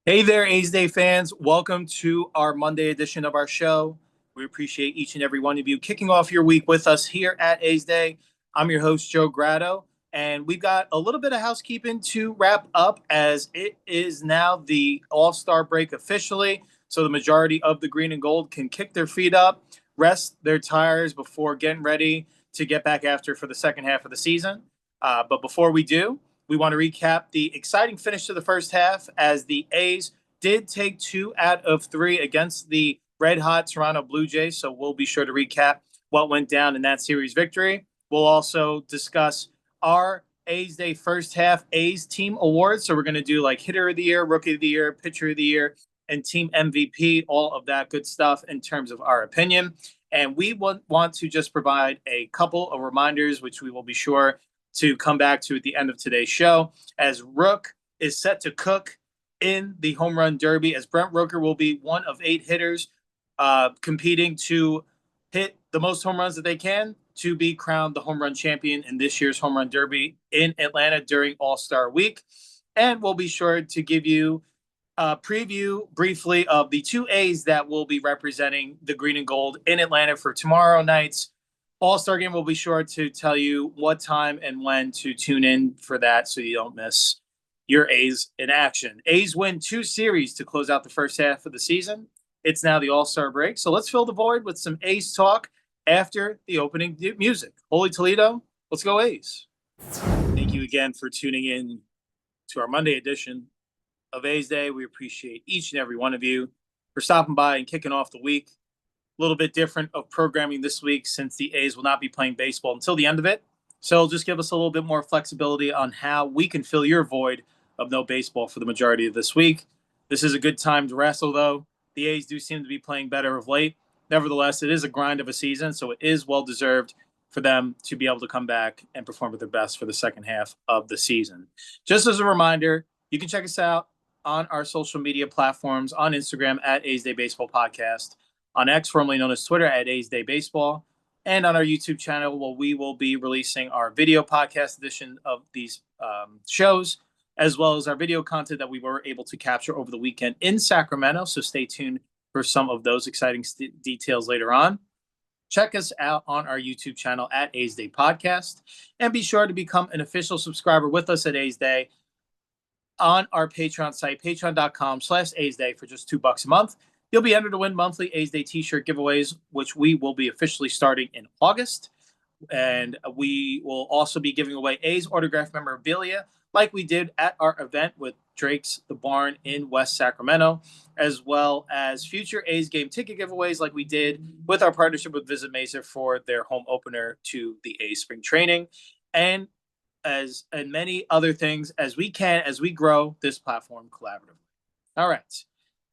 Hey there, A's Day fans. Welcome to our Monday edition of our show. We appreciate each and every one of you kicking off your week with us here at A's Day. I'm your host, Joe Grado, and we've got a little bit of housekeeping to wrap up as it is now the All-Star break officially. So the majority of the green and gold can kick their feet up, rest their tires before getting ready to get back after for the second half of the season. But before we do, we want to recap the exciting finish to the first half as the A's did take 2 out of 3 against the red hot Toronto Blue Jays. So we'll be sure to recap what went down in that series victory. We'll also discuss our A's Day first half A's team awards. So we're going to do like hitter of the year, rookie of the year, pitcher of the year, and team MVP, all of that good stuff in terms of our opinion. And we want to just provide a couple of reminders, which we will be sure to come back to at the end of today's show, as Rook is set to cook in the home run derby, as Brent Rooker will be one of 8 hitters competing to hit the most home runs that they can to be crowned the home run champion in this year's home run derby in Atlanta during All-Star Week. And we'll be sure to give you a preview briefly of the 2 A's that will be representing the green and gold in Atlanta for tomorrow night's All-Star game. Will be sure to tell you what time and when to tune in for that so you don't miss your A's in action. A's win 2 series to close out the first half of the season. It's now the All-Star break. So let's fill the void with some A's talk after the opening music. Holy Toledo, let's go A's. Thank you again for tuning in to our Monday edition of A's Day. We appreciate each and every one of you for stopping by and kicking off the week. A little bit different of programming this week since the A's will not be playing baseball until the end of it. So just give us a little bit more flexibility on how we can fill your void of no baseball for the majority of this week. This is a good time to wrestle, though. The A's do seem to be playing better of late. Nevertheless, it is a grind of a season, so it is well-deserved for them to be able to come back and perform at their best for the second half of the season. Just as a reminder, you can check us out on our social media platforms on Instagram at A's Day Baseball Podcast, on X, formerly known as Twitter, at A's Day Baseball, and on our YouTube channel, where we will be releasing our video podcast edition of these shows, as well as our video content that we were able to capture over the weekend in Sacramento. So stay tuned for some of those exciting details later on. Check us out on our YouTube channel at A's Day Podcast, and be sure to become an official subscriber with us at A's Day on our Patreon site, patreon.com/A's Day, for just $2 a month. You'll be entered to win monthly A's Day t-shirt giveaways, which we will be officially starting in August. And we will also be giving away A's autograph memorabilia like we did at our event with Drake's The Barn in West Sacramento, as well as future A's game ticket giveaways like we did with our partnership with Visit Mesa for their home opener to the A's spring training, and many other things as we can as we grow this platform collaboratively. All right.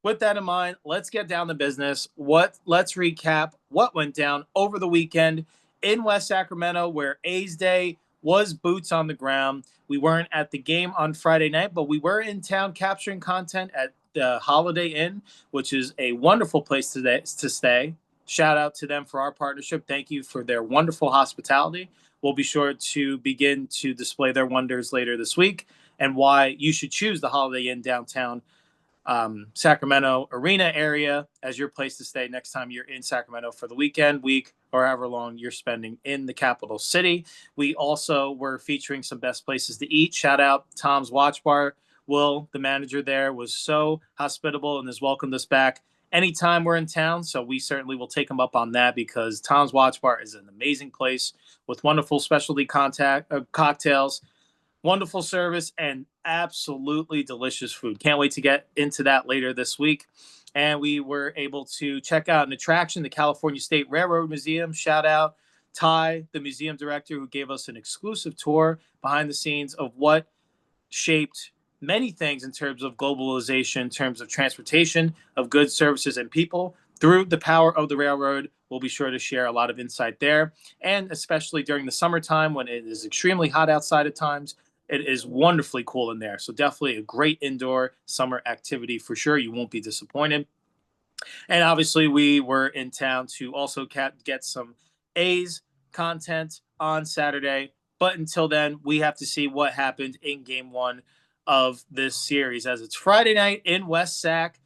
With that in mind, let's get down to business. Let's recap what went down over the weekend in West Sacramento, where A's Day was boots on the ground. We weren't at the game on Friday night, but we were in town capturing content at the Holiday Inn, which is a wonderful place to stay. Shout out to them for our partnership. Thank you for their wonderful hospitality. We'll be sure to begin to display their wonders later this week and why you should choose the Holiday Inn downtown Sacramento arena area as your place to stay next time you're in Sacramento for the weekend, week, or however long you're spending in the capital city. We also were featuring some best places to eat. Shout out Tom's Watch Bar. Will, the manager there, was so hospitable and has welcomed us back anytime we're in town. So we certainly will take him up on that, because Tom's Watch Bar is an amazing place with wonderful specialty cocktails, wonderful service, and absolutely delicious food. Can't wait to get into that later this week. And we were able to check out an attraction, the California State Railroad Museum. Shout out Ty, the museum director, who gave us an exclusive tour behind the scenes of what shaped many things in terms of globalization, in terms of transportation of goods, services, and people through the power of the railroad. We'll be sure to share a lot of insight there. And especially during the summertime when it is extremely hot outside at times, it is wonderfully cool in there. So definitely a great indoor summer activity for sure. You won't be disappointed. And obviously we were in town to also get some A's content on Saturday. But until then, we have to see what happened in game 1 of this series, as it's Friday night in West Sac.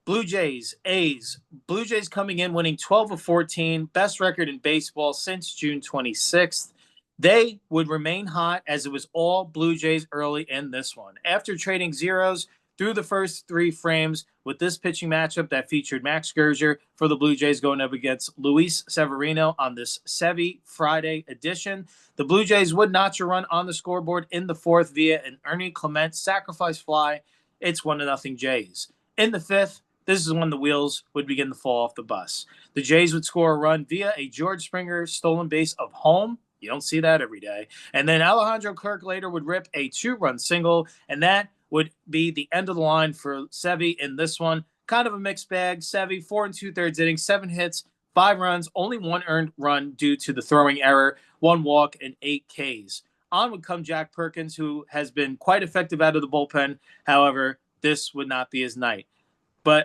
Blue Jays, A's. Blue Jays coming in winning 12 of 14, best record in baseball since June 26th. They would remain hot as it was all Blue Jays early in this one. After trading zeros through the first three frames with this pitching matchup that featured Max Scherzer for the Blue Jays going up against Luis Severino on this Sevy Friday edition, the Blue Jays would notch a run on the scoreboard in the fourth via an Ernie Clement sacrifice fly. It's 1-0 Jays. In the fifth, this is when the wheels would begin to fall off the bus. The Jays would score a run via a George Springer stolen base of home. You don't see that every day. And then Alejandro Kirk later would rip a 2-run single, and that would be the end of the line for Sevy in this one. Kind of a mixed bag. Sevy, 4 2/3 innings, 7 hits, 5 runs, only 1 earned run due to the throwing error, 1 walk, and 8 Ks. On would come Jack Perkins, who has been quite effective out of the bullpen. However, this would not be his night.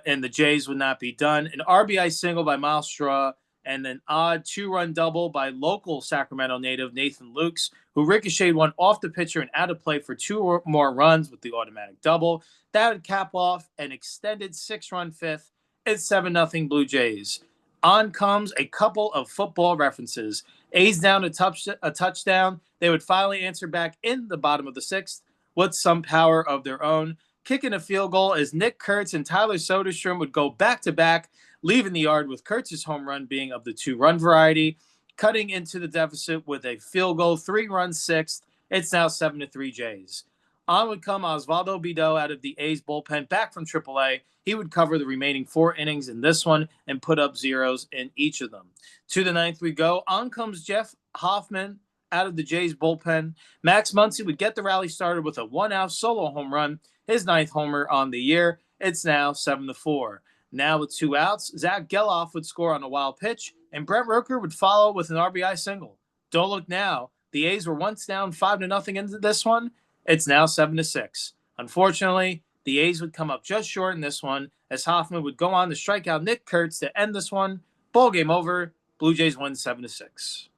And the Jays would not be done. An RBI single by Miles Straw and an odd 2-run double by local Sacramento native Nathan Lukes, who ricocheted one off the pitcher and out of play for 2 more runs with the automatic double. That would cap off an extended 6-run fifth. It's 7-0 Blue Jays. On comes a couple of football references. A's down a touchdown. They would finally answer back in the bottom of the sixth with some power of their own, kicking a field goal as Nick Kurtz and Tyler Soderstrom would go back-to-back, leaving the yard with Kurtz's home run being of the 2-run variety, cutting into the deficit with a field goal, 3-run sixth. It's now 7-3 Jays. On would come Osvaldo Bido out of the A's bullpen back from AAA. He would cover the remaining 4 innings in this one and put up zeros in each of them. To the ninth we go. On comes Jeff Hoffman out of the Jays bullpen. Max Muncy would get the rally started with a 1-out solo home run, his 9th homer on the year. It's now 7-4. Now with 2 outs, Zach Geloff would score on a wild pitch, and Brent Rooker would follow with an RBI single. Don't look now. The A's were once down 5-0 into this one. It's now 7-6. Unfortunately, the A's would come up just short in this one, as Hoffman would go on to strike out Nick Kurtz to end this one. Ball game over. Blue Jays win 7-6.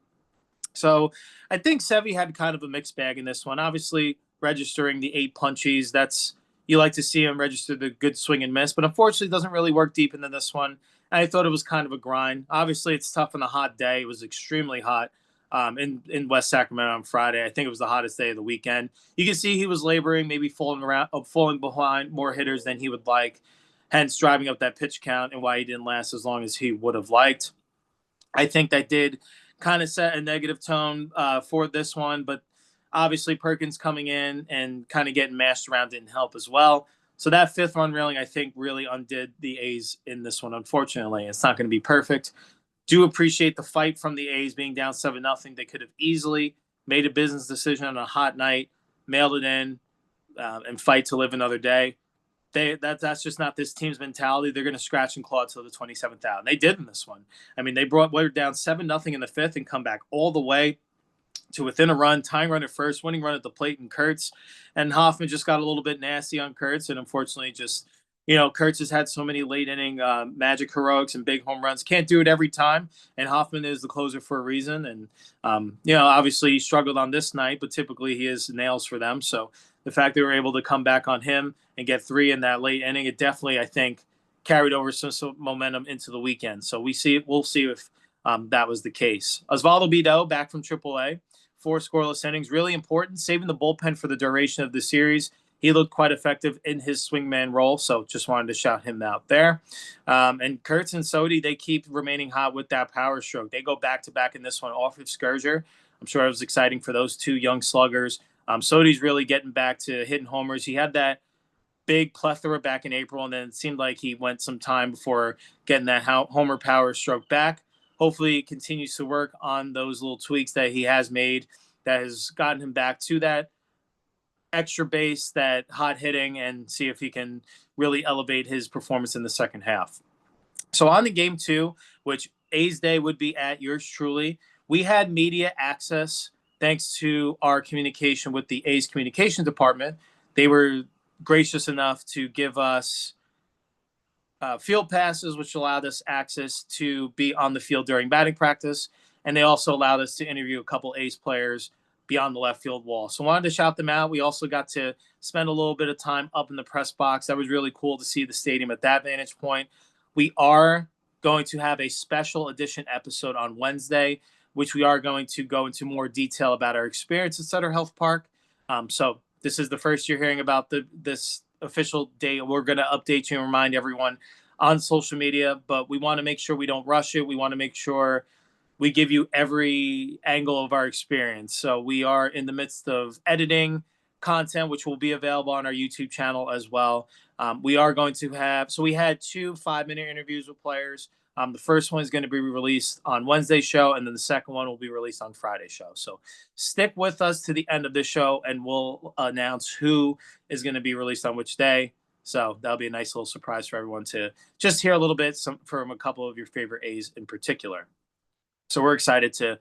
So I think Sevy had kind of a mixed bag in this one. Obviously, registering the 8 punchies, you like to see him register the good swing and miss, but unfortunately doesn't really work deep into this one. And I thought it was kind of a grind. Obviously, it's tough on a hot day. It was extremely hot in West Sacramento on Friday. I think it was the hottest day of the weekend. You can see he was laboring, maybe falling behind more hitters than he would like, hence driving up that pitch count and why he didn't last as long as he would have liked. I think that did kind of set a negative tone for this one, but obviously Perkins coming in and kind of getting mashed around didn't help as well. So that 5th run railing, I think, really undid the A's in this one. Unfortunately, it's not going to be perfect. Do appreciate the fight from the A's being down 7-0. They could have easily made a business decision on a hot night, mailed it in, and fight to live another day. That's just not this team's mentality. They're going to scratch and claw till the 27th out. And they did in this one. I mean, they were down 7-0 in the 5th and come back all the way to within a run, tying run at first, winning run at the plate, and Kurtz. And Hoffman just got a little bit nasty on Kurtz, and unfortunately just, Kurtz has had so many late inning magic heroics and big home runs. Can't do it every time, and Hoffman is the closer for a reason. And, obviously he struggled on this night, but typically he is nails for them. So the fact they were able to come back on him and get 3 in that late inning, it definitely, I think, carried over some momentum into the weekend. So we'll see if that was the case. Osvaldo Bido back from AAA. 4 scoreless innings, really important, saving the bullpen for the duration of the series. He looked quite effective in his swingman role, so just wanted to shout him out there. And Kurtz and Sodi, they keep remaining hot with that power stroke. They go back-to-back in this one off of Scherzer. I'm sure it was exciting for those 2 young sluggers. Sodi's really getting back to hitting homers. He had that big plethora back in April, and then it seemed like he went some time before getting that homer power stroke back. Hopefully he continues to work on those little tweaks that he has made that has gotten him back to that extra base, that hot hitting, and see if he can really elevate his performance in the second half. So on to game 2, which A's Day would be at yours truly, we had media access thanks to our communication with the A's communication department. They were gracious enough to give us field passes, which allowed us access to be on the field during batting practice. And they also allowed us to interview a couple A's players beyond the left field wall. So wanted to shout them out. We also got to spend a little bit of time up in the press box. That was really cool to see the stadium at that vantage point. We are going to have a special edition episode on Wednesday, which we are going to go into more detail about our experience at Sutter Health Park. So this is the first you're hearing about this official date. We're going to update you and remind everyone on social media, but we want to make sure we don't rush it. We want to make sure we give you every angle of our experience. So we are in the midst of editing content, which will be available on our YouTube channel as well. We are going to have, so we had 2 5-minute interviews with players. The first one is going to be released on Wednesday's show, and then the second one will be released on Friday's show. So stick with us to the end of the show, and we'll announce who is going to be released on which day. So that'll be a nice little surprise for everyone to just hear a little bit from a couple of your favorite A's in particular. So we're excited to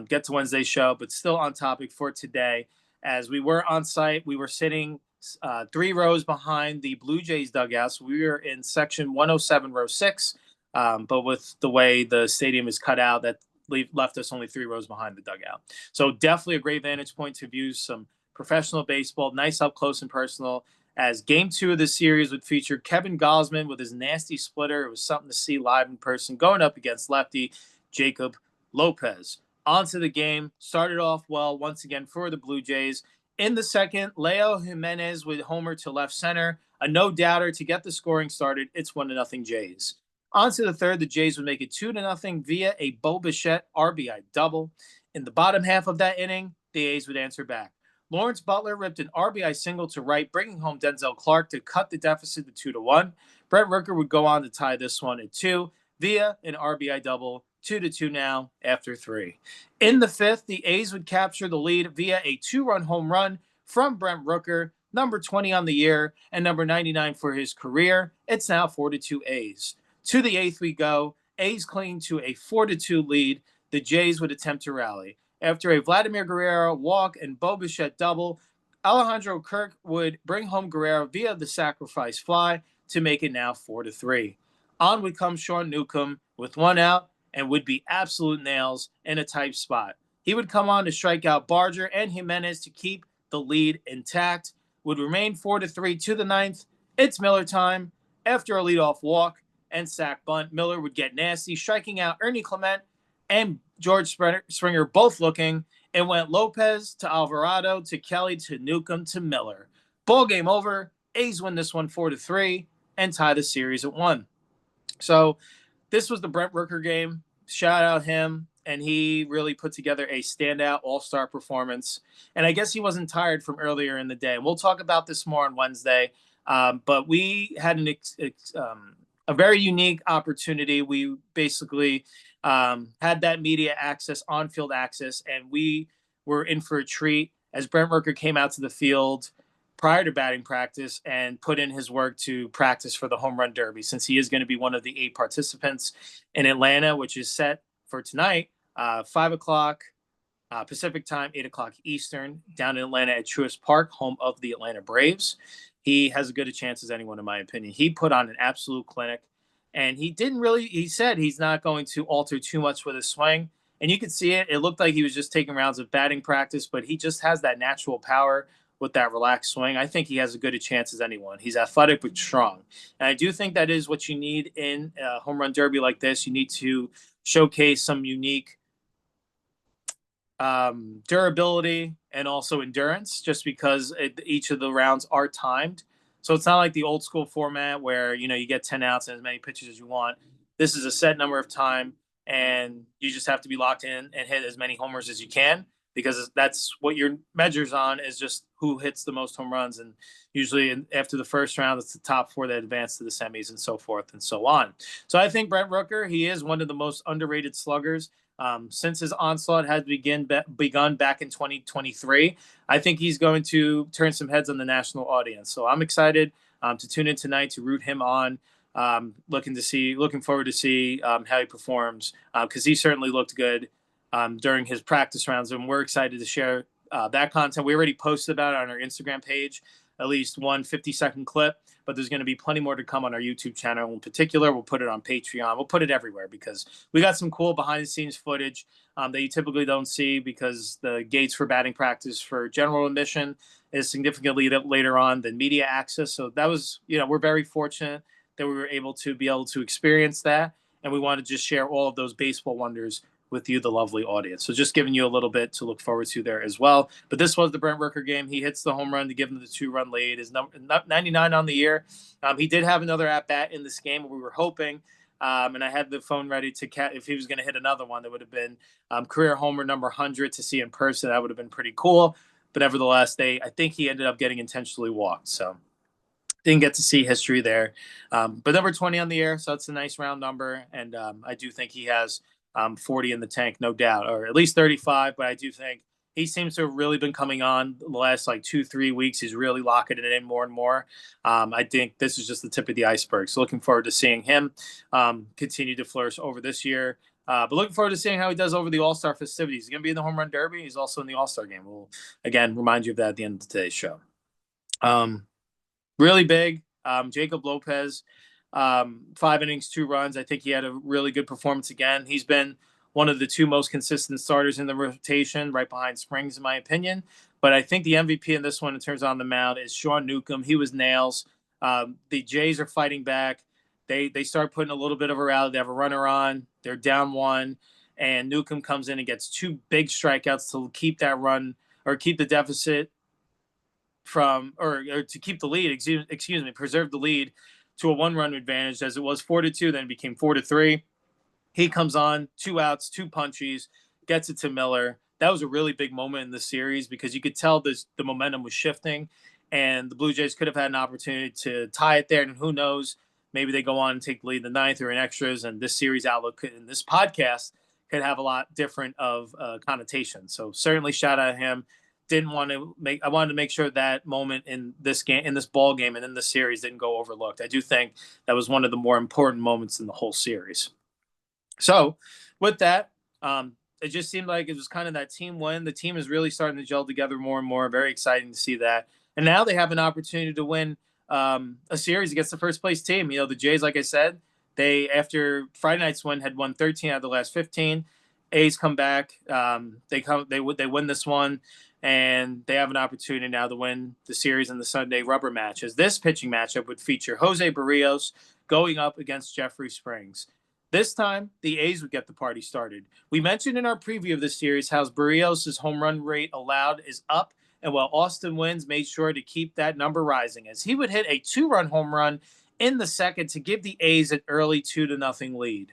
get to Wednesday's show, but still on topic for today. As we were on site, we were sitting 3 rows behind the Blue Jays dugout. So we were in section 107, row 6, but with the way the stadium is cut out, that left us only 3 rows behind the dugout. So definitely a great vantage point to view some professional baseball, nice up close and personal. As game 2 of the series would feature Kevin Gosman with his nasty splitter. It was something to see live in person, going up against lefty Jacob Lopez. Onto the game. Started off well once again for the Blue Jays. In the second, Leo Jimenez with homer to left center. A no-doubter to get the scoring started. It's 1-0 Jays. Onto the third, the Jays would make it 2-0 via a Bo Bichette RBI double. In the bottom half of that inning, the A's would answer back. Lawrence Butler ripped an RBI single to right, bringing home Denzel Clark to cut the deficit to 2-1. Brent Rooker would go on to tie this one at 2 via an RBI double. 2-2 now after 3. In the fifth, the A's would capture the lead via a 2-run home run from Brent Rooker, number 20 on the year and number 99 for his career. It's now 4-2 A's. To the 8th we go. A's cling to a 4-2 lead. The Jays would attempt to rally. After a Vladimir Guerrero walk and Bo Bichette double, Alejandro Kirk would bring home Guerrero via the sacrifice fly to make it now 4-3. On would come Sean Newcomb with 1 out and would be absolute nails in a tight spot. He would come on to strike out Barger and Jimenez to keep the lead intact. Would remain 4-3 to the 9th. It's Miller time. After a leadoff walk and sack bunt, Miller would get nasty, striking out Ernie Clement and George Springer, both looking. It went Lopez to Alvarado to Kelly to Newcomb to Miller. Ball game over. A's win this one 4-3 and tie the series at 1. So this was the Brent Rooker game. Shout out him. And he really put together a standout all-star performance. And I guess he wasn't tired from earlier in the day. We'll talk about this more on Wednesday. But we had a very unique opportunity. We basically had that media access, on-field access, and we were in for a treat as Brent Rooker came out to the field prior to batting practice and put in his work to practice for the home run derby, since he is going to be one of the 8 participants in Atlanta, which is set for tonight, 5 o'clock Pacific time, 8 o'clock Eastern, down in Atlanta at Truist Park, home of the Atlanta Braves. He has as good a chance as anyone, in my opinion. He put on an absolute clinic, and he said he's not going to alter too much with his swing. And you could see it. It looked like he was just taking rounds of batting practice, but he just has that natural power with that relaxed swing. I think he has as good a chance as anyone. He's athletic but strong. And I do think that is what you need in a home run derby like this. You need to showcase some unique durability and also endurance, just because each of the rounds are timed. So it's not like the old school format where, you get 10 outs and as many pitches as you want. This is a set number of time, and you just have to be locked in and hit as many homers as you can, because that's what your measures on, is just who hits the most home runs. And usually after the first round, it's the top 4 that advance to the semis and so forth and so on. So I think Brent Rooker, he is one of the most underrated sluggers. Since his onslaught has begun back in 2023, I think he's going to turn some heads on the national audience. So I'm excited to tune in tonight to root him on. Looking forward to see how he performs, because he certainly looked good during his practice rounds, and we're excited to share that content. We already posted about it on our Instagram page. at least one 50-second clip, but there's going to be plenty more to come on our YouTube channel. In particular, we'll put it on Patreon. We'll put it everywhere because we got some cool behind-the-scenes footage that you typically don't see because the gates for batting practice for general admission is significantly later on than media access. So that was, we're very fortunate that we were able to experience that. And we want to just share all of those baseball wonders with you, the lovely audience. So just giving you a little bit to look forward to there as well. But this was the Brent Rooker game. He hits the home run to give him the 2-run lead. His number 99 on the year. He did have another at bat in this game. We were hoping, and I had the phone ready to catch if he was going to hit another one. That would have been career homer number 100 to see in person. That would have been pretty cool. But nevertheless, I think he ended up getting intentionally walked. So didn't get to see history there. But number 20 on the year, so it's a nice round number. And I do think he has 40 in the tank, no doubt, or at least 35. But I do think he seems to have really been coming on the last 2-3 weeks. He's really locking it in more and more. I think this is just the tip of the iceberg. So looking forward to seeing him continue to flourish over this year. But looking forward to seeing how he does over the All-Star festivities. He's going to be in the Home Run Derby. He's also in the All-Star game. We'll, again, remind you of that at the end of today's show. Really big, Jacob Lopez, 5 innings, 2 runs. I think he had a really good performance again. He's been one of the 2 most consistent starters in the rotation, right behind Springs, in my opinion. But I think the MVP in this one, in terms of on the mound, is Sean Newcomb. He was nails. The Jays are fighting back. They start putting a little bit of a rally. They have a runner on. They're down 1, and Newcomb comes in and gets 2 big strikeouts to keep that run or keep the deficit from or to keep the lead. Excuse me, preserve the lead to a 1-run advantage, as it was 4-2, then it became 4-3. He comes on, 2 outs, 2 punchies, gets it to Miller. That was a really big moment in the series because you could tell the momentum was shifting, and the Blue Jays could have had an opportunity to tie it there. And who knows, maybe they go on and take the lead in the 9th or in extras. And this series outlook in this podcast could have a lot different of connotation. So certainly shout out to him. I wanted to make sure that moment in this game, in this ball game, and in the series didn't go overlooked. I do think that was one of the more important moments in the whole series. So with that, it just seemed like it was kind of that team win. The team is really starting to gel together more and more. Very exciting to see that. And now they have an opportunity to win a series against the first place team. The Jays, like I said, they, after Friday night's win, had won 13 out of the last 15. A's come back. They win this one, and they have an opportunity now to win the series in the Sunday rubber match, as this pitching matchup would feature Jose Barrios going up against Jeffrey Springs. This time, the A's would get the party started. We mentioned in our preview of this series how Barrios' home run rate allowed is up, and while Austin Wynns made sure to keep that number rising, as he would hit a 2-run home run in the second to give the A's an early 2-0 lead.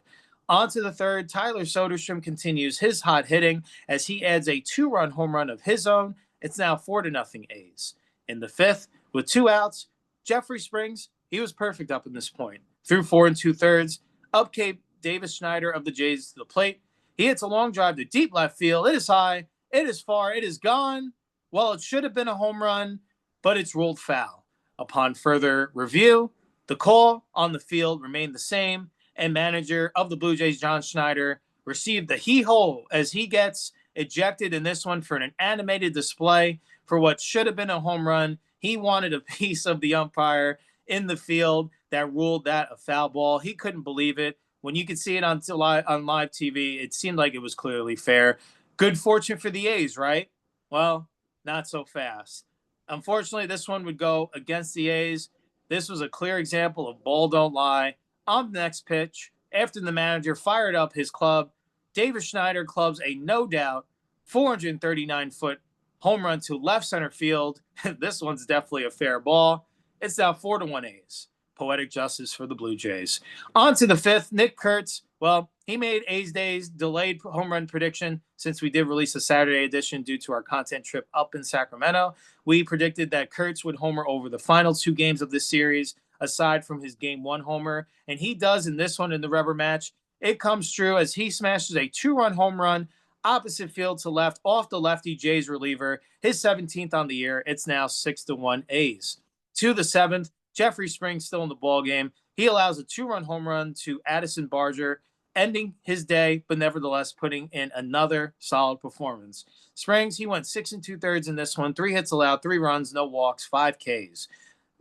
On to the third, Tyler Soderstrom continues his hot hitting as he adds a 2-run home run of his own. It's now 4-0 A's. In the fifth, with 2 outs, Jeffrey Springs, he was perfect up in this point. Through 4 2/3, up came Davis Schneider of the Jays to the plate. He hits a long drive to deep left field. It is high. It is far. It is gone. Well, it should have been a home run, but it's ruled foul. Upon further review, the call on the field remained the same, and manager of the Blue Jays, John Schneider, received the hee-ho as he gets ejected in this one for an animated display for what should have been a home run. He wanted a piece of the umpire in the field that ruled that a foul ball. He couldn't believe it. When you could see it on live TV, it seemed like it was clearly fair. Good fortune for the A's, right? Well, not so fast. Unfortunately, this one would go against the A's. This was a clear example of ball don't lie. On the next pitch, after the manager fired up his club, Davis Schneider clubs a no-doubt 439-foot home run to left center field. This one's definitely a fair ball. It's now 4-1 A's. Poetic justice for the Blue Jays. On to the fifth, Nick Kurtz. Well, he made A's Day's delayed home run prediction since we did release a Saturday edition due to our content trip up in Sacramento. We predicted that Kurtz would homer over the final 2 games of this series, aside from his Game 1 homer, and he does in this one in the rubber match. It comes true as he smashes a 2-run home run opposite field to left off the lefty Jays reliever, his 17th on the year. It's now 6-1 A's. To the 7th, Jeffrey Springs still in the ballgame. He allows a 2-run home run to Addison Barger, ending his day, but nevertheless putting in another solid performance. Springs, he went 6 2/3 in this one, 3 hits allowed, 3 runs, no walks, 5 Ks.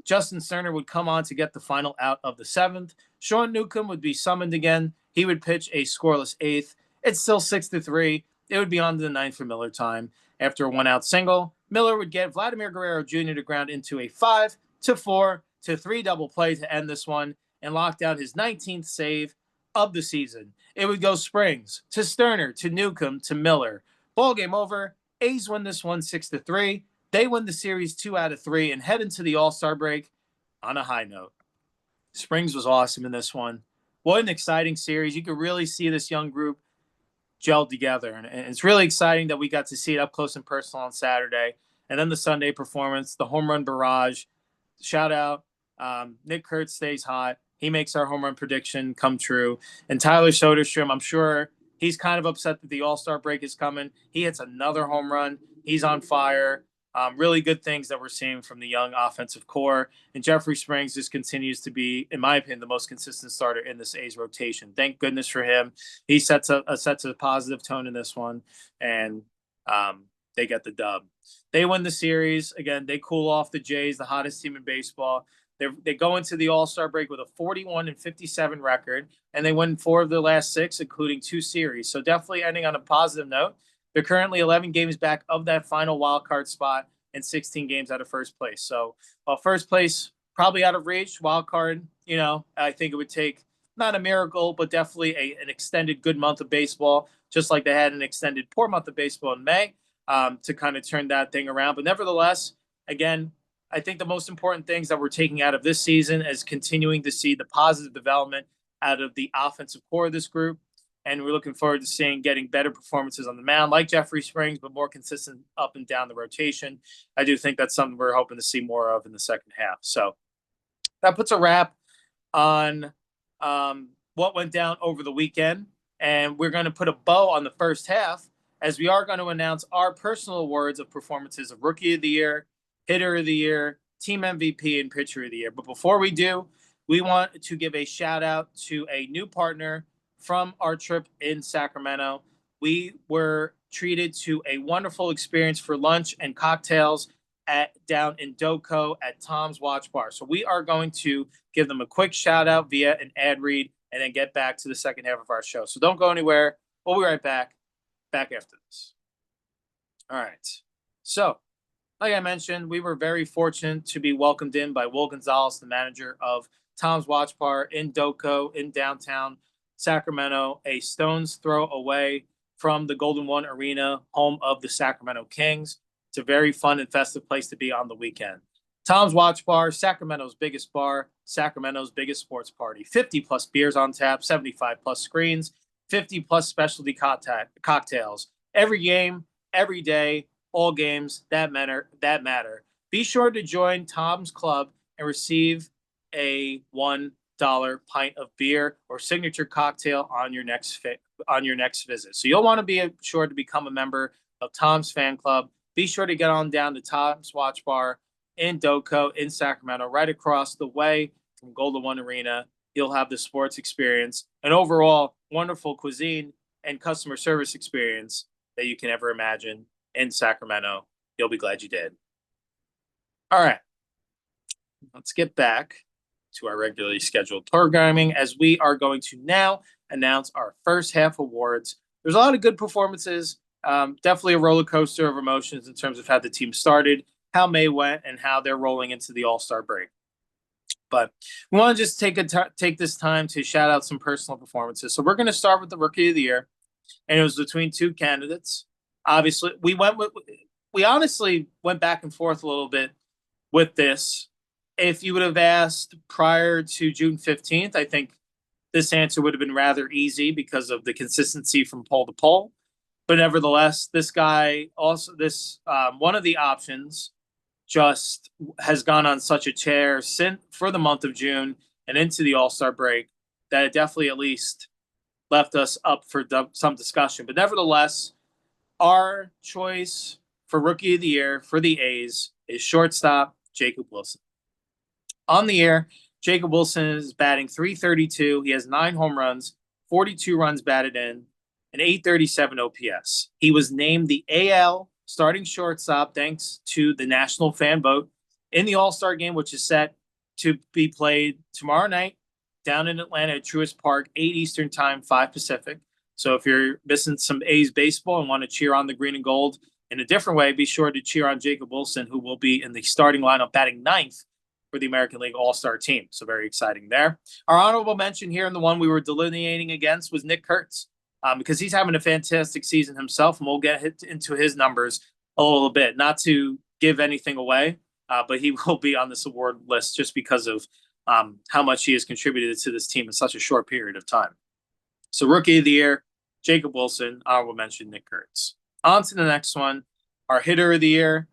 Justin Sterner would come on to get the final out of the seventh. Sean Newcomb would be summoned again. He would pitch a scoreless eighth. It's still 6-3. It would be on to the ninth for Miller time. After a 1-out single, Miller would get Vladimir Guerrero Jr. to ground into a 5-4-3 double play to end this one and lock down his 19th save of the season. It would go Springs to Sterner to Newcomb to Miller. Ball game over. A's win this one 6-3. They win the series 2 out of 3 and head into the All-Star break on a high note. Springs was awesome in this one. What an exciting series. You could really see this young group gelled together. And it's really exciting that we got to see it up close and personal on Saturday. And then the Sunday performance, the home run barrage. Shout out. Nick Kurtz stays hot. He makes our home run prediction come true. And Tyler Soderstrom, I'm sure he's kind of upset that the All-Star break is coming. He hits another home run. He's on fire. Really good things that we're seeing from the young offensive core. And Jeffrey Springs just continues to be, in my opinion, the most consistent starter in this A's rotation. Thank goodness for him. He sets a positive tone in this one, and they get the dub. They win the series. Again, they cool off the Jays, the hottest team in baseball. They go into the All-Star break with a 41-57 record, and they win 4 of their last 6, including 2 series. So definitely ending on a positive note. They're currently 11 games back of that final wild card spot and 16 games out of first place. So first place probably out of reach. Wild card, I think it would take not a miracle, but definitely an extended good month of baseball, just like they had an extended poor month of baseball in May to kind of turn that thing around. But nevertheless, again, I think the most important things that we're taking out of this season is continuing to see the positive development out of the offensive core of this group. And we're looking forward to seeing getting better performances on the mound, like Jeffrey Springs, but more consistent up and down the rotation. I do think that's something we're hoping to see more of in the second half. So that puts a wrap on what went down over the weekend. And we're going to put a bow on the first half as we are going to announce our personal awards of performances of Rookie of the Year, Hitter of the Year, Team MVP, and Pitcher of the Year. But before we do, we want to give a shout out to a new partner from our trip in Sacramento. We were treated to a wonderful experience for lunch and cocktails down in Doco at Tom's Watch Bar. So we are going to give them a quick shout out via an ad read and then get back to the second half of our show. So don't go anywhere. We'll be right back after this. All right. So like I mentioned, we were very fortunate to be welcomed in by Will Gonzalez, the manager of Tom's Watch Bar in Doco in downtown Sacramento, a stone's throw away from the Golden One Arena, home of the Sacramento Kings. It's a very fun and festive place to be on the weekend. Tom's Watch Bar, Sacramento's biggest bar, Sacramento's biggest sports party. 50 plus beers on tap, 75 plus screens, 50 plus specialty cocktails. Every game, every day, all games that matter. Be sure to join Tom's Club and receive a $1 pint of beer or signature cocktail on your next visit. So you'll want to be sure to become a member of Tom's Fan Club. Be sure to get on down to Tom's Watch Bar in Doco in Sacramento, right across the way from Golden One Arena. You'll have the sports experience, an overall wonderful cuisine and customer service experience that you can ever imagine in Sacramento. You'll be glad you did. All right, let's get back to our regularly scheduled programming as we are going to now announce our first half awards. There's a lot of good performances, definitely a roller coaster of emotions in terms of how the team started, how May went, and how they're rolling into the All-Star break. But we want to just take this time to shout out some personal performances. So we're going to start with the Rookie of the Year, and it was between 2 candidates. Obviously, we honestly went back and forth a little bit with this. If you would have asked prior to June 15th, I think this answer would have been rather easy because of the consistency from poll to poll. But nevertheless, this guy also, one of the options just has gone on such a tear for the month of June and into the All-Star break that it definitely at least left us up for some discussion. But nevertheless, our choice for Rookie of the Year for the A's is shortstop Jacob Wilson. On the year, Jacob Wilson is batting .332. He has 9 home runs, 42 runs batted in, an 837 OPS. He was named the AL starting shortstop thanks to the national fan vote in the All-Star game, which is set to be played tomorrow night down in Atlanta at Truist Park, 8 Eastern time, 5 Pacific. So if you're missing some A's baseball and want to cheer on the green and gold in a different way, be sure to cheer on Jacob Wilson, who will be in the starting lineup batting ninth for the American League All-Star team. So very exciting there. Our honorable mention here, and the one we were delineating against, was Nick Kurtz, because he's having a fantastic season himself, and we'll get into his numbers a little bit. Not to give anything away, but he will be on this award list just because of how much he has contributed to this team in such a short period of time. So Rookie of the Year, Jacob Wilson. Honorable mention, Nick Kurtz. On to the next one, our Hitter of the Year.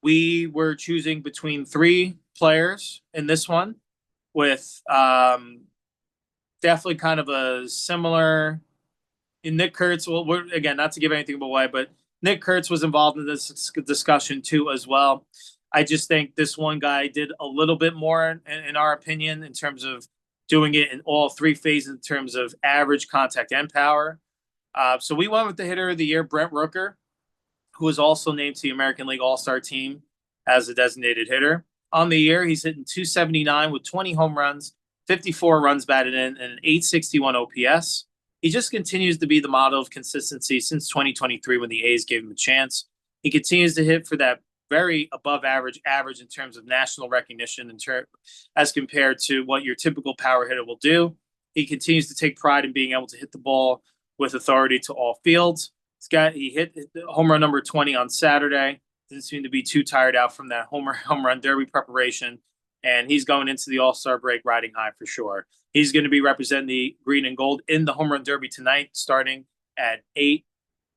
We were choosing between 3 players in this one, with definitely kind of a similar. In Nick Kurtz, well, again, not to give anything away, but Nick Kurtz was involved in this discussion too as well. I just think this one guy did a little bit more, in our opinion, in terms of doing it in all 3 phases in terms of average, contact, and power. So we went with the Hitter of the Year, Brent Rooker, who was also named to the American League All-Star team as a designated hitter. On the year, he's hitting .279 with 20 home runs, 54 runs batted in, and an .861 OPS. He just continues to be the model of consistency since 2023 when the A's gave him a chance. He continues to hit for that very above average in terms of national recognition as compared to what your typical power hitter will do. He continues to take pride in being able to hit the ball with authority to all fields. He hit home run number 20 on Saturday. Doesn't seem to be too tired out from that home run derby preparation. And he's going into the All-Star break riding high for sure. He's going to be representing the green and gold in the home run derby tonight, starting at 8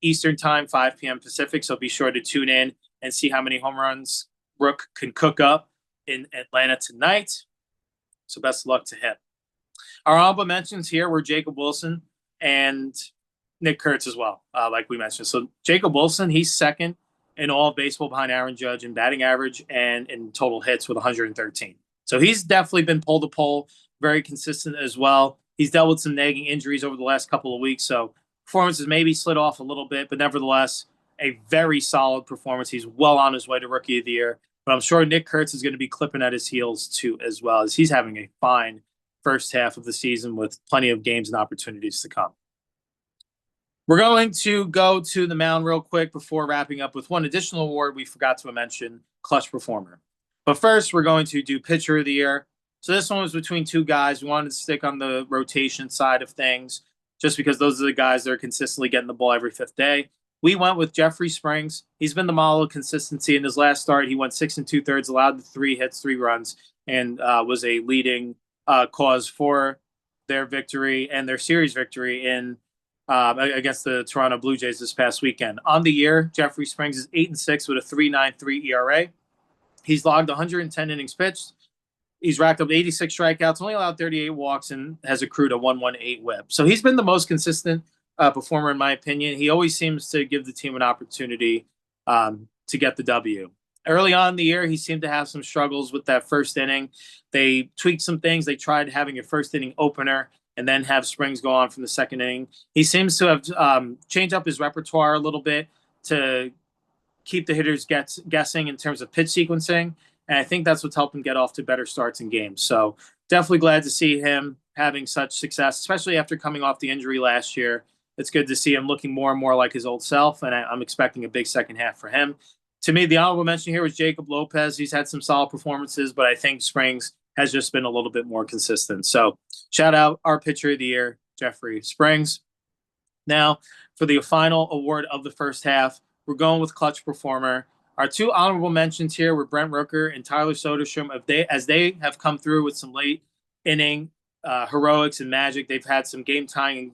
Eastern time, 5 p.m. Pacific. So be sure to tune in and see how many home runs Rook can cook up in Atlanta tonight. So best of luck to him. Our honorable mentions here were Jacob Wilson and Nick Kurtz as well, like we mentioned. So Jacob Wilson, he's second in all of baseball behind Aaron Judge in batting average and in total hits with 113. So he's definitely been pole to pole, very consistent as well. He's dealt with some nagging injuries over the last couple of weeks, so performances maybe slid off a little bit, but nevertheless, a very solid performance. He's well on his way to Rookie of the Year, but I'm sure Nick Kurtz is going to be clipping at his heels too, as well, as he's having a fine first half of the season with plenty of games and opportunities to come. We're going to go to the mound real quick before wrapping up with one additional award we forgot to mention, Clutch Performer. But first, we're going to do Pitcher of the Year. So this one was between 2 guys. We wanted to stick on the rotation side of things just because those are the guys that are consistently getting the ball every 5th day. We went with Jeffrey Springs. He's been the model of consistency. In his last start, he went 6 2/3, allowed 3 hits, 3 runs, and was a leading cause for their victory and their series victory in against the Toronto Blue Jays this past weekend. On the year, Jeffrey Springs is 8-6 with a 3.93 ERA. He's logged 110 innings pitched. He's racked up 86 strikeouts, only allowed 38 walks, and has accrued a 1.18 WHIP. So he's been the most consistent performer, in my opinion. He always seems to give the team an opportunity to get the W. Early on in the year, he seemed to have some struggles with that first inning. They tweaked some things. They tried having a first inning opener and then have Springs go on from the second inning. He seems to have changed up his repertoire a little bit to keep the hitters guessing in terms of pitch sequencing. And I think that's what's helped him get off to better starts in games. So definitely glad to see him having such success, especially after coming off the injury last year. It's good to see him looking more and more like his old self, and I'm expecting a big second half for him. To me, the honorable mention here was Jacob Lopez. He's had some solid performances, but I think Springs has just been a little bit more consistent. So shout out our Pitcher of the Year, Jeffrey Springs. Now, for the final award of the first half, we're going with Clutch Performer. Our 2 honorable mentions here were Brent Rooker and Tyler Soderstrom. As they have come through with some late inning heroics and magic, they've had some game-tying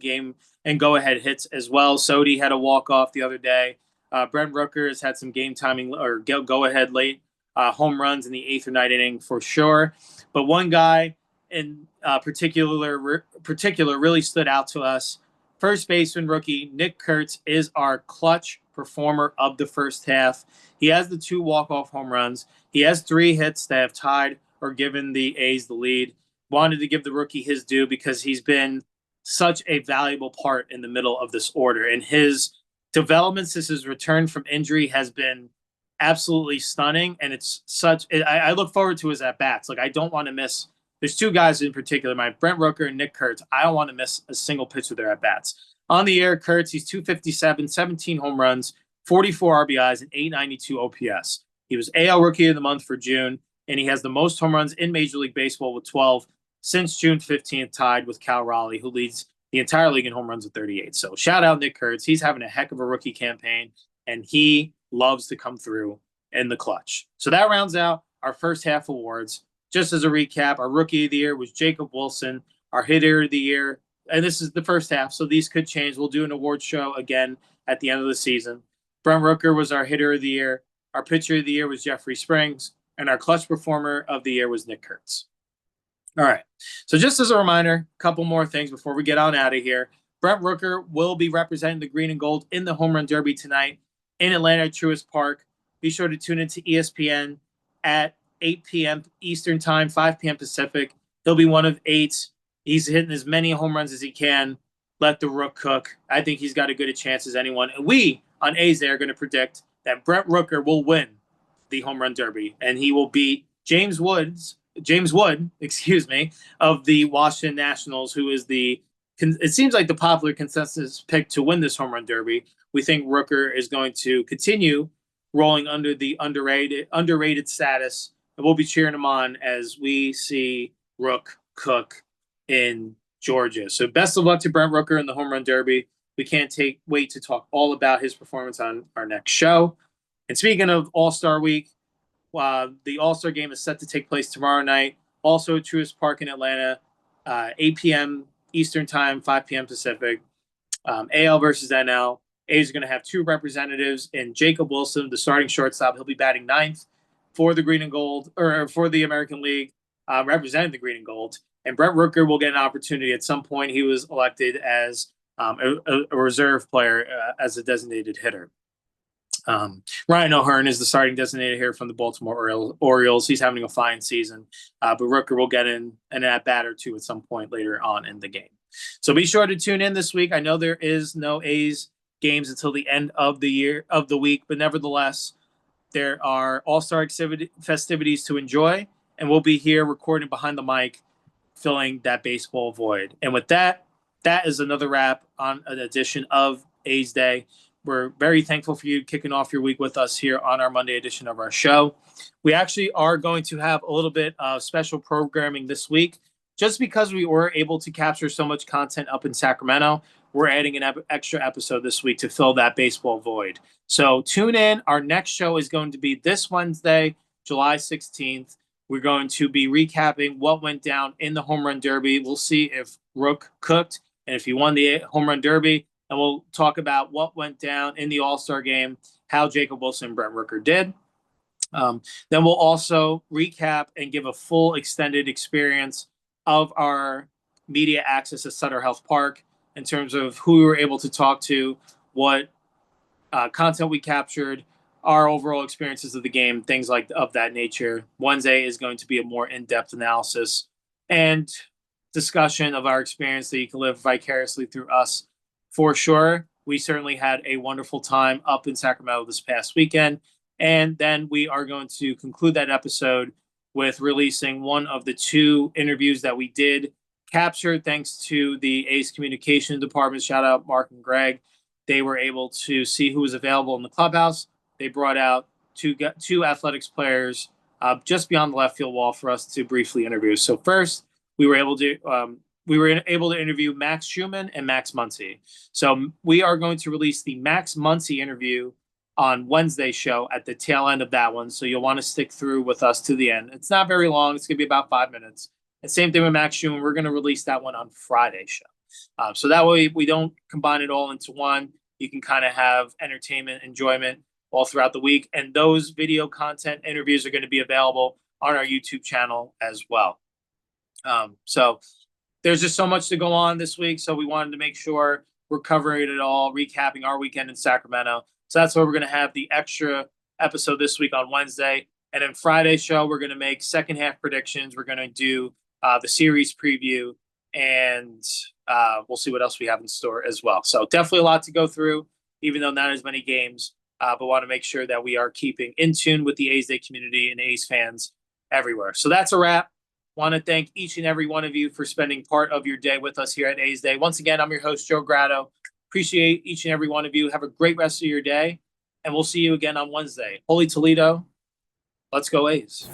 and go-ahead hits as well. Sodi had a walk-off the other day. Brent Rooker has had some game-timing or go-ahead late home runs in the 8th or 9th inning for sure. But one guy in particular really stood out to us. First baseman rookie Nick Kurtz is our clutch performer of the first half. He has the 2 walk-off home runs. He has 3 hits that have tied or given the A's the lead. Wanted to give the rookie his due because he's been such a valuable part in the middle of this order. And his development since his return from injury has been absolutely stunning. And it's such, I look forward to his at bats. Like, I don't want to miss. There's two guys in particular, Brent Rooker and Nick Kurtz. I don't want to miss a single pitch of their at bats. On the air, Kurtz, he's 257, 17 home runs, 44 RBIs, and 892 OPS. He was AL Rookie of the Month for June, and he has the most home runs in Major League Baseball with 12 since June 15th, tied with Cal Raleigh, who leads the entire league in home runs with 38. So shout out Nick Kurtz. He's having a heck of a rookie campaign, and he loves to come through in the clutch. So that rounds out our first half awards. Just as a recap, our Rookie of the Year was Jacob Wilson. Our Hitter of the Year, and this is the first half, so these could change. We'll do an award show again at the end of the season. Brent Rooker was our Hitter of the Year. Our Pitcher of the Year was Jeffrey Springs, and our Clutch Performer of the Year was Nick Kurtz. All right, so just as a reminder, a couple more things before we get on out of here. Brent Rooker will be representing the Green and Gold in the Home Run Derby tonight in Atlanta at Truist Park. Be sure to tune into ESPN at 8 p.m. Eastern Time, 5 p.m. Pacific. He'll be one of 8. He's hitting as many home runs as he can. Let the Rook cook. I think he's got as good a chance as anyone. And we on A's Day are going to predict that Brent Rooker will win the Home Run Derby, and he will beat James Wood, of the Washington Nationals, who is it seems like the popular consensus pick to win this Home Run Derby. We think Rooker is going to continue rolling under the underrated status, and we'll be cheering him on as we see Rook cook in Georgia. So best of luck to Brent Rooker in the Home Run Derby. We can't wait to talk all about his performance on our next show. And speaking of All-Star Week, the All-Star game is set to take place tomorrow night, also at Truist Park in Atlanta, 8 p.m. Eastern Time, 5 p.m. Pacific. AL versus NL. A's are going to have 2 representatives in Jacob Wilson, the starting shortstop. He'll be batting 9th for the Green and Gold, or for the American League, representing the Green and Gold. And Brent Rooker will get an opportunity at some point. He was elected as a reserve player as a designated hitter. Ryan O'Hearn is the starting designated hitter from the Baltimore Orioles. He's having a fine season, but Rooker will get in an at-bat or 2 at some point later on in the game. So be sure to tune in this week. I know there is no A's games until the end of the week, but nevertheless, there are All-Star festivities to enjoy, and we'll be here recording behind the mic, filling that baseball void. And with that, that is another wrap on an edition of A's Day. We're very thankful for you kicking off your week with us here on our Monday edition of our show. We actually are going to have a little bit of special programming this week. Just because we were able to capture so much content up in Sacramento, we're adding an extra episode this week to fill that baseball void. So tune in. Our next show is going to be this Wednesday, July 16th. We're going to be recapping what went down in the Home Run Derby. We'll see if Rook cooked and if he won the Home Run Derby. And we'll talk about what went down in the All-Star game, how Jacob Wilson and Brent Rooker did. Then we'll also recap and give a full extended experience of our media access at Sutter Health Park in terms of who we were able to talk to, what content we captured, our overall experiences of the game, things of that nature. Wednesday is going to be a more in-depth analysis and discussion of our experience that you can live vicariously through us. For sure, we certainly had a wonderful time up in Sacramento this past weekend. And then we are going to conclude that episode with releasing one of the 2 interviews that we did capture thanks to the A's communication department. Shout out Mark and Greg. They were able to see who was available in the clubhouse. They brought out two athletics players just beyond the left field wall for us to briefly interview. So first, we were able to interview Max Schumann and Max Muncy. So we are going to release the Max Muncy interview on Wednesday's show at the tail end of that one. So you'll want to stick through with us to the end. It's not very long. It's going to be about 5 minutes. And same thing with Max Schumann. We're going to release that one on Friday's show. So that way we don't combine it all into one. You can kind of have entertainment, enjoyment all throughout the week. And those video content interviews are going to be available on our YouTube channel as well. So there's just so much to go on this week. So we wanted to make sure we're covering it all, recapping our weekend in Sacramento. So that's why we're going to have the extra episode this week on Wednesday. And then Friday's show, we're going to make second half predictions. We're going to do the series preview and we'll see what else we have in store as well. So definitely a lot to go through, even though not as many games, but want to make sure that we are keeping in tune with the A's Day community and A's fans everywhere. So that's a wrap. Want to thank each and every one of you for spending part of your day with us here at A's Day. Once again, I'm your host, Joe Grado. Appreciate each and every one of you. Have a great rest of your day, and we'll see you again on Wednesday. Holy Toledo, let's go A's.